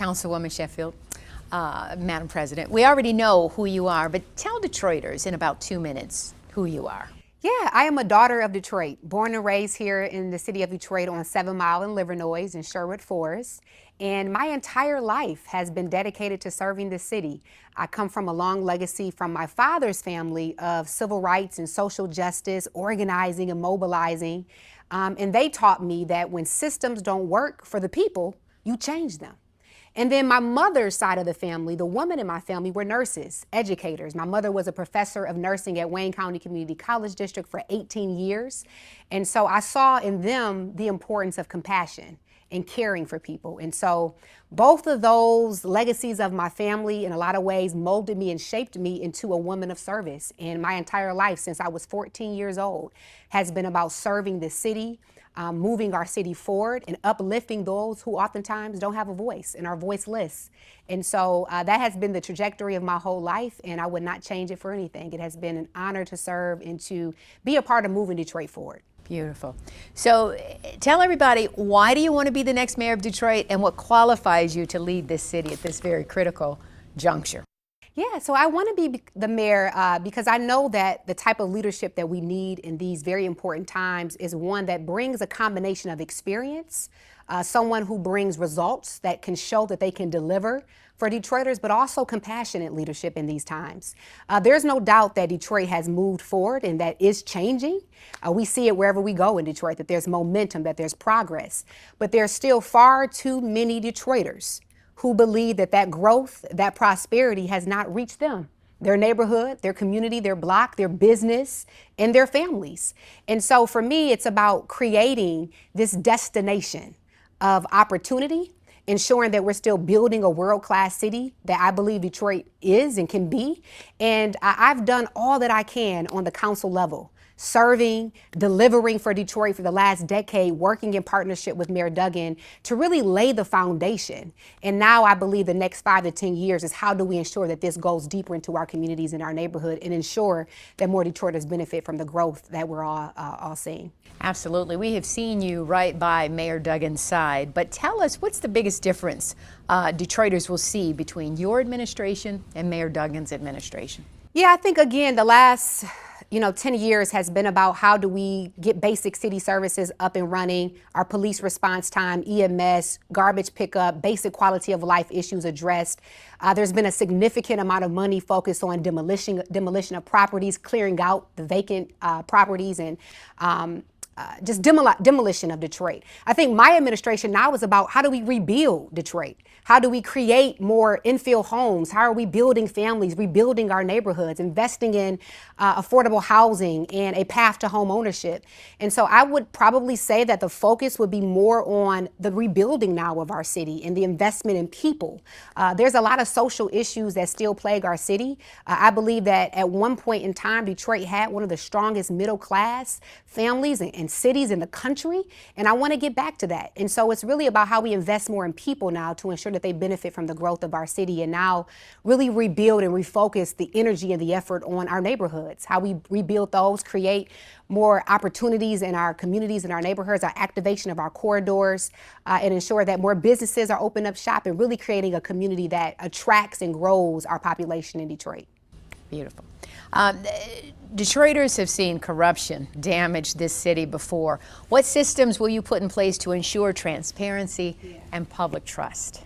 Councilwoman Sheffield, Madam President, we already know who you are, but tell Detroiters in about 2 minutes who you are. Yeah, I am a daughter of Detroit, born and raised here in the city of Detroit on 7 Mile in Livernois in Sherwood Forest. And my entire life has been dedicated to serving the city. I come from a long legacy from my father's family of civil rights and social justice, organizing and mobilizing. And they taught me that when systems don't work for the people, you change them. And then my mother's side of the family, the women in my family were nurses, educators. My mother was a professor of nursing at Wayne County Community College District for 18 years. And so I saw in them the importance of compassion and caring for people. And so both of those legacies of my family in a lot of ways molded me and shaped me into a woman of service. And my entire life since I was 14 years old has been about serving the city, moving our city forward and uplifting those who oftentimes don't have a voice and are voiceless. And so that has been the trajectory of my whole life, and I would not change it for anything. It has been an honor to serve and to be a part of moving Detroit forward. Beautiful. So tell everybody, why do you want to be the next mayor of Detroit, and what qualifies you to lead this city at this very critical juncture? Yeah, so I want to be the mayor because I know that the type of leadership that we need in these very important times is one that brings a combination of experience, someone who brings results that can show that they can deliver for Detroiters, but also compassionate leadership in these times. There's no doubt that Detroit has moved forward and that is changing. We see it wherever we go in Detroit, that there's momentum, that there's progress, but there's still far too many Detroiters who believe that that growth, that prosperity has not reached them, their neighborhood, their community, their block, their business, and their families. And so for me, it's about creating this destination of opportunity, ensuring that we're still building a world-class city that I believe Detroit is and can be. And I've done all that I can on the council level, serving, delivering for Detroit for the last decade, working in partnership with Mayor Duggan to really lay the foundation. And now I believe the next 5 to 10 years is how do we ensure that this goes deeper into our communities and our neighborhood and ensure that more Detroiters benefit from the growth that we're all seeing. Absolutely. We have seen you right by Mayor Duggan's side, but tell us, what's the biggest difference Detroiters will see between your administration and Mayor Duggan's administration? Yeah, I think, again, the last 10 years has been about how do we get basic city services up and running, our police response time, EMS, garbage pickup, basic quality of life issues addressed. There's been a significant amount of money focused on demolition of properties, clearing out the vacant properties, and just demolition of Detroit. I think my administration now is about how do we rebuild Detroit? How do we create more infill homes? How are we building families, rebuilding our neighborhoods, investing in affordable housing and a path to home ownership? And so I would probably say that the focus would be more on the rebuilding now of our city and the investment in people. There's a lot of social issues that still plague our city. I believe that at one point in time, Detroit had one of the strongest middle class families and cities in the country, and I want to get back to that. And so it's really about how we invest more in people now to ensure that they benefit from the growth of our city, and now really rebuild and refocus the energy and the effort on our neighborhoods, how we rebuild those, create more opportunities in our communities and our neighborhoods, our activation of our corridors, and ensure that more businesses are open up shop and really creating a community that attracts and grows our population in Detroit. Beautiful. Detroiters have seen corruption damage this city before. What systems will you put in place to ensure transparency and public trust?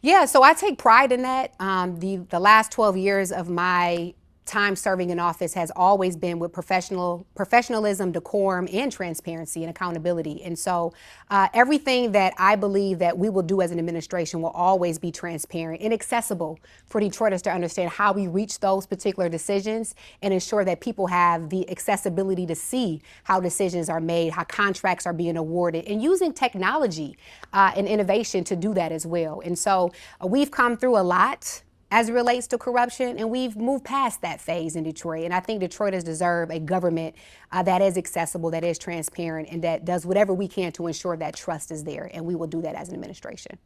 Yeah, so I take pride in that. The last 12 years of my time serving in office has always been with professionalism, decorum, and transparency and accountability. And so everything that I believe that we will do as an administration will always be transparent and accessible for Detroiters to understand how we reach those particular decisions and ensure that people have the accessibility to see how decisions are made, how contracts are being awarded, and using technology and innovation to do that as well. And so we've come through a lot as it relates to corruption, and we've moved past that phase in Detroit. And I think Detroiters deserve a government that is accessible, that is transparent, and that does whatever we can to ensure that trust is there, and we will do that as an administration.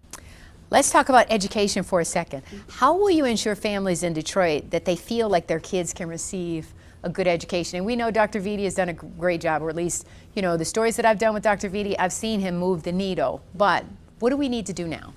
Let's talk about education for a second. How will you ensure families in Detroit that they feel like their kids can receive a good education? And we know Dr. Vitti has done a great job, or at least, the stories that I've done with Dr. Vitti, I've seen him move the needle. But what do we need to do now?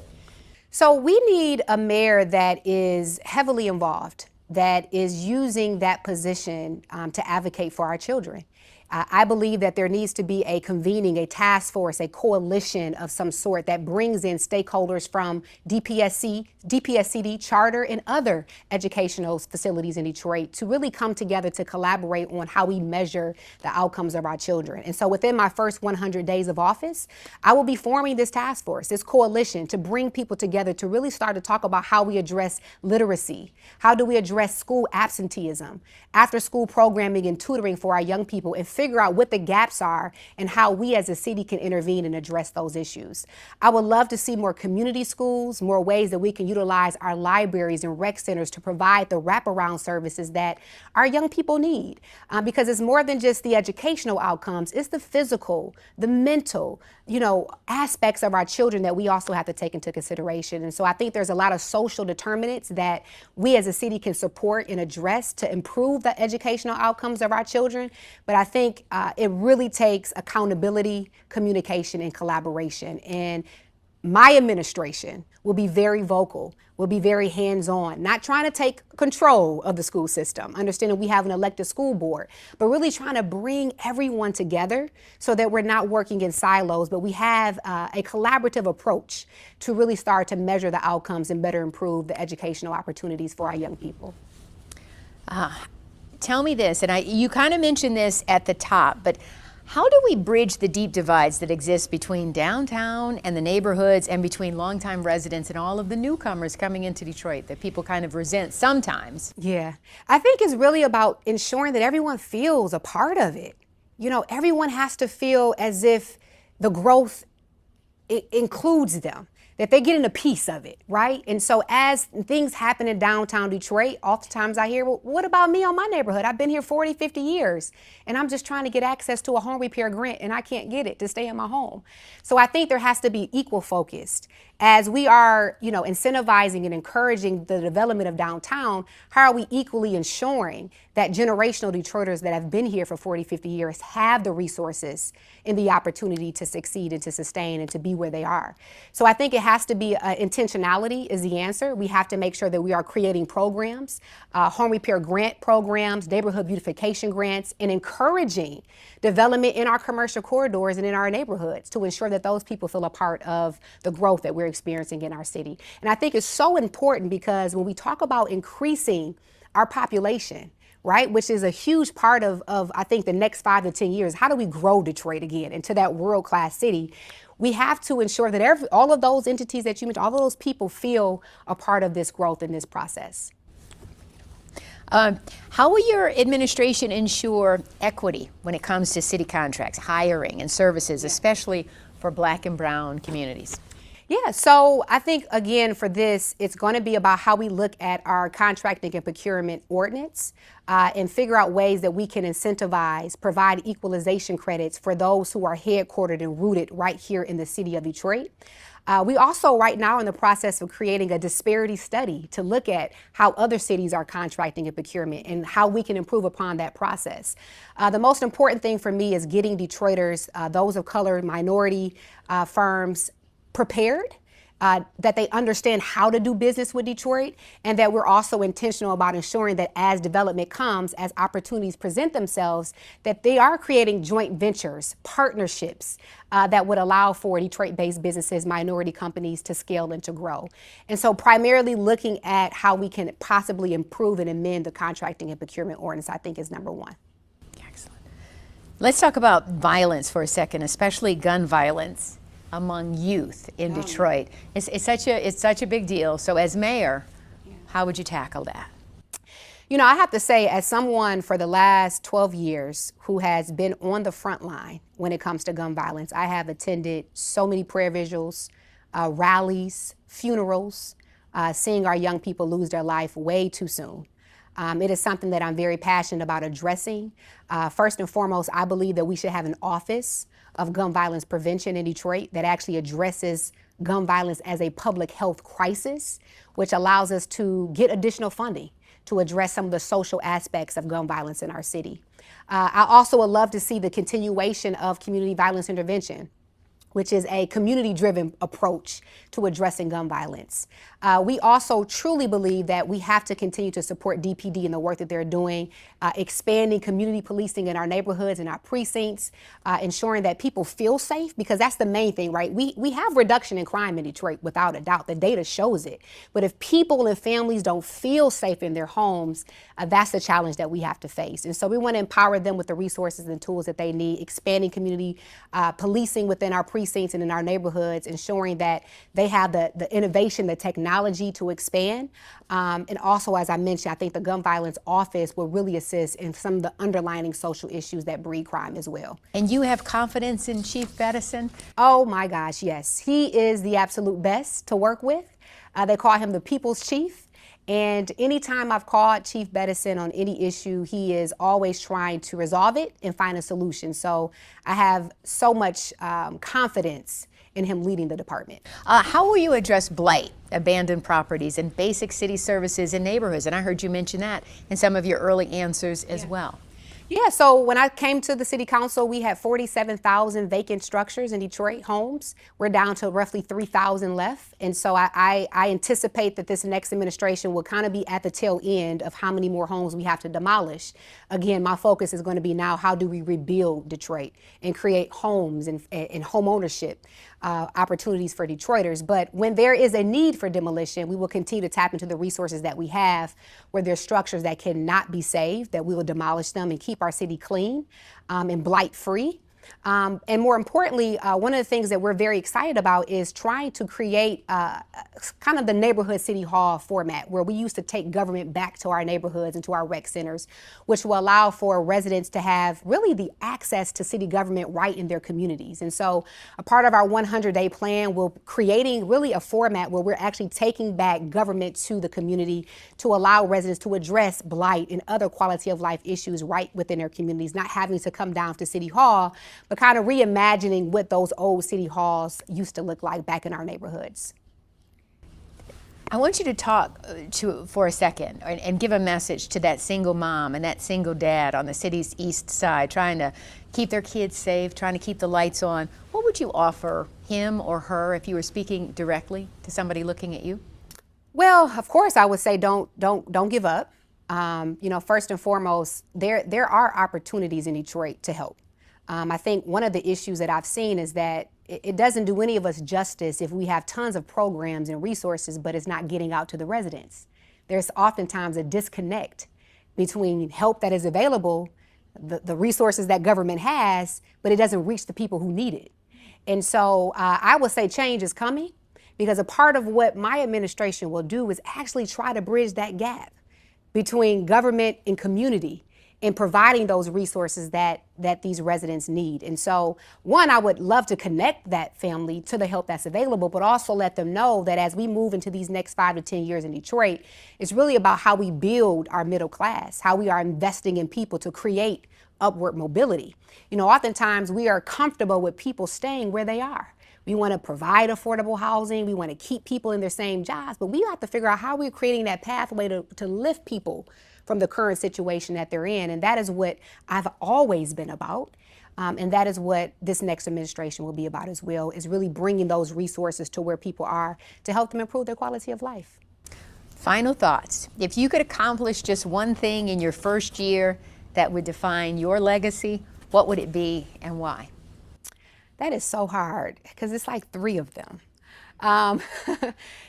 So we need a mayor that is heavily involved, that is using that position to advocate for our children. I believe that there needs to be a convening, a task force, a coalition of some sort that brings in stakeholders from DPSCD, charter, and other educational facilities in Detroit to really come together to collaborate on how we measure the outcomes of our children. And so within my first 100 days of office, I will be forming this task force, this coalition, to bring people together to really start to talk about how we address literacy, how do we address school absenteeism, after school programming and tutoring for our young people, and figure out what the gaps are and how we as a city can intervene and address those issues. I would love to see more community schools, more ways that we can utilize our libraries and rec centers to provide the wraparound services that our young people need. Because it's more than just the educational outcomes, it's the physical, the mental, aspects of our children that we also have to take into consideration. And so I think there's a lot of social determinants that we as a city can support and address to improve the educational outcomes of our children. But I think it really takes accountability, communication, and collaboration. And my administration will be very vocal, will be very hands-on, not trying to take control of the school system, understanding we have an elected school board, but really trying to bring everyone together so that we're not working in silos, but we have a collaborative approach to really start to measure the outcomes and better improve the educational opportunities for our young people. Tell me this, and you kind of mentioned this at the top, but how do we bridge the deep divides that exist between downtown and the neighborhoods and between longtime residents and all of the newcomers coming into Detroit that people kind of resent sometimes? Yeah, I think it's really about ensuring that everyone feels a part of it. Everyone has to feel as if the growth includes them, that they're getting a piece of it, right? And so as things happen in downtown Detroit, oftentimes I hear, well, what about me on my neighborhood? I've been here 40, 50 years, and I'm just trying to get access to a home repair grant, and I can't get it to stay in my home. So I think there has to be equal focused. As we are, incentivizing and encouraging the development of downtown, how are we equally ensuring that generational Detroiters that have been here for 40, 50 years have the resources and the opportunity to succeed and to sustain and to be where they are? So I think it has to be intentionality is the answer. We have to make sure that we are creating programs, home repair grant programs, neighborhood beautification grants, and encouraging development in our commercial corridors and in our neighborhoods to ensure that those people feel a part of the growth that we're experiencing in our city. And I think it's so important because when we talk about increasing our population, right, which is a huge part of I think the next 5 to 10 years, how do we grow Detroit again into that world-class city? We have to ensure that all of those entities that you mentioned, all of those people feel a part of this growth in this process. How will your administration ensure equity when it comes to city contracts, hiring, and services, especially for Black and brown communities? Yeah, so I think, again, for this, it's going to be about how we look at our contracting and procurement ordinance and figure out ways that we can incentivize, provide equalization credits for those who are headquartered and rooted right here in the city of Detroit. We also right now are in the process of creating a disparity study to look at how other cities are contracting and procurement and how we can improve upon that process. The most important thing for me is getting Detroiters, those of color, minority firms, prepared, that they understand how to do business with Detroit, and that we're also intentional about ensuring that as development comes, as opportunities present themselves, that they are creating joint ventures, partnerships that would allow for Detroit-based businesses, minority companies to scale and to grow. And so primarily looking at how we can possibly improve and amend the contracting and procurement ordinance, I think is number one. Excellent. Let's talk about violence for a second, especially gun violence among youth in Detroit. It's such a big deal. So as mayor, how would you tackle that? I have to say, as someone for the last 12 years who has been on the front line when it comes to gun violence, I have attended so many prayer vigils, rallies, funerals, seeing our young people lose their life way too soon. It is something that I'm very passionate about addressing. First and foremost, I believe that we should have an office of gun violence prevention in Detroit that actually addresses gun violence as a public health crisis, which allows us to get additional funding to address some of the social aspects of gun violence in our city. I also would love to see the continuation of community violence intervention. which is a community-driven approach to addressing gun violence. We also truly believe that we have to continue to support DPD in the work that they're doing, expanding community policing in our neighborhoods and our precincts, ensuring that people feel safe, because that's the main thing, right? We have reduction in crime in Detroit, without a doubt. The data shows it. But if people and families don't feel safe in their homes, that's the challenge that we have to face. And so we want to empower them with the resources and tools that they need, expanding community policing within our precincts and in our neighborhoods, ensuring that they have the innovation, the technology to expand. And also, as I mentioned, I think the gun violence office will really assist in some of the underlying social issues that breed crime as well. And you have confidence in Chief Bettison? Oh my gosh, yes. He is the absolute best to work with. They call him the People's Chief. And anytime I've called Chief Bettison on any issue, he is always trying to resolve it and find a solution. So I have so much confidence in him leading the department. How will you address blight, abandoned properties, and basic city services in neighborhoods? And I heard you mention that in some of your early answers as well. Yeah, so when I came to the city council, we had 47,000 vacant structures in Detroit, homes. We're down to roughly 3,000 left. And so I anticipate that this next administration will kind of be at the tail end of how many more homes we have to demolish. Again, my focus is going to be now, how do we rebuild Detroit and create homes and home ownership opportunities for Detroiters. But when there is a need for demolition, we will continue to tap into the resources that we have, where there's structures that cannot be saved, that we will demolish them and keep our city clean and blight free. And more importantly, one of the things that we're very excited about is trying to create kind of the neighborhood city hall format, where we used to take government back to our neighborhoods and to our rec centers, which will allow for residents to have really the access to city government right in their communities. And so a part of our 100-day plan, we're creating really a format where we're actually taking back government to the community to allow residents to address blight and other quality of life issues right within their communities, not having to come down to City Hall, but kind of reimagining what those old city halls used to look like back in our neighborhoods. I want you to talk for a second and give a message to that single mom and that single dad on the city's east side, trying to keep their kids safe, trying to keep the lights on. What would you offer him or her if you were speaking directly to somebody looking at you? Well, of course, I would say don't give up. You know, first and foremost, there are opportunities in Detroit to help. I think one of the issues that I've seen is that it doesn't do any of us justice if we have tons of programs and resources, but it's not getting out to the residents. There's oftentimes a disconnect between help that is available, the resources that government has, but it doesn't reach the people who need it. And so I would say change is coming, because a part of what my administration will do is actually try to bridge that gap between government and community, in providing those resources that these residents need. And so, one, I would love to connect that family to the help that's available, but also let them know that as we move into these next 5 to 10 years in Detroit, it's really about how we build our middle class, how we are investing in people to create upward mobility. You know, oftentimes we are comfortable with people staying where they are. We want to provide affordable housing. We want to keep people in their same jobs, but we have to figure out how we're creating that pathway to lift people from the current situation that they're in. And that is what I've always been about. And that is what this next administration will be about as well, is really bringing those resources to where people are to help them improve their quality of life. Final thoughts. If you could accomplish just one thing in your first year that would define your legacy, what would it be and why? That is so hard, because it's like 3 of them.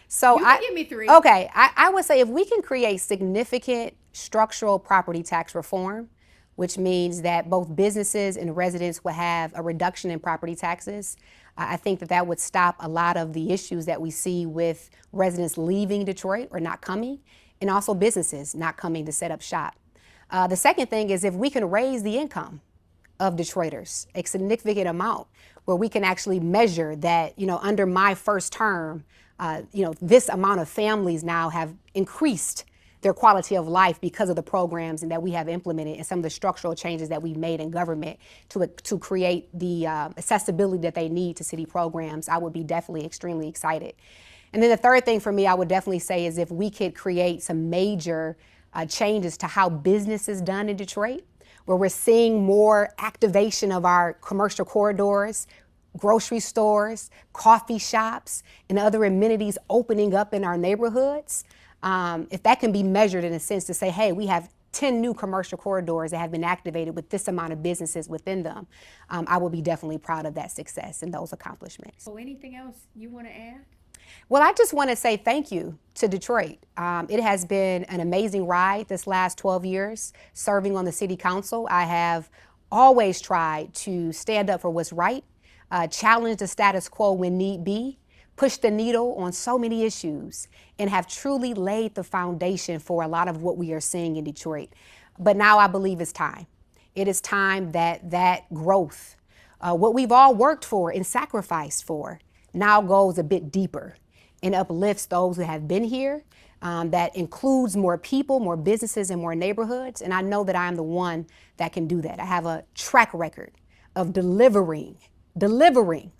So you can give me 3. Okay, I would say if we can create significant structural property tax reform, which means that both businesses and residents will have a reduction in property taxes, I think that would stop a lot of the issues that we see with residents leaving Detroit or not coming, and also businesses not coming to set up shop. The second thing is if we can raise the income of Detroiters a significant amount, where we can actually measure that, you know, under my first term, you know, this amount of families now have increased their quality of life because of the programs and that we have implemented and some of the structural changes that we've made in government to create the accessibility that they need to city programs. I would be definitely extremely excited. And then the third thing for me, I would definitely say, is if we could create some major changes to how business is done in Detroit, where we're seeing more activation of our commercial corridors, grocery stores, coffee shops, and other amenities opening up in our neighborhoods, if that can be measured in a sense to say, hey, we have 10 new commercial corridors that have been activated with this amount of businesses within them, I will be definitely proud of that success and those accomplishments. So anything else you want to add? Well, I just want to say thank you to Detroit. It has been an amazing ride this last 12 years serving on the city council. I have always tried to stand up for what's right, challenge the status quo when need be, push the needle on so many issues, and have truly laid the foundation for a lot of what we are seeing in Detroit. But now I believe it's time. It is time that growth, what we've all worked for and sacrificed for, now goes a bit deeper and uplifts those who have been here. That includes more people, more businesses, and more neighborhoods. And I know that I am the one that can do that. I have a track record of delivering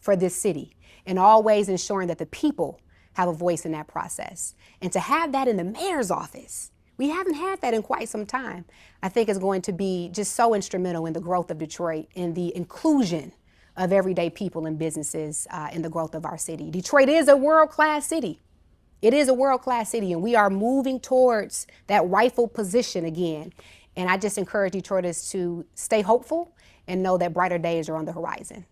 for this city, and always ensuring that the people have a voice in that process. And to have that in the mayor's office, we haven't had that in quite some time, I think is going to be just so instrumental in the growth of Detroit and the inclusion of everyday people and businesses in the growth of our city. Detroit is a world-class city. It is a world-class city, and we are moving towards that rightful position again. And I just encourage Detroiters to stay hopeful and know that brighter days are on the horizon.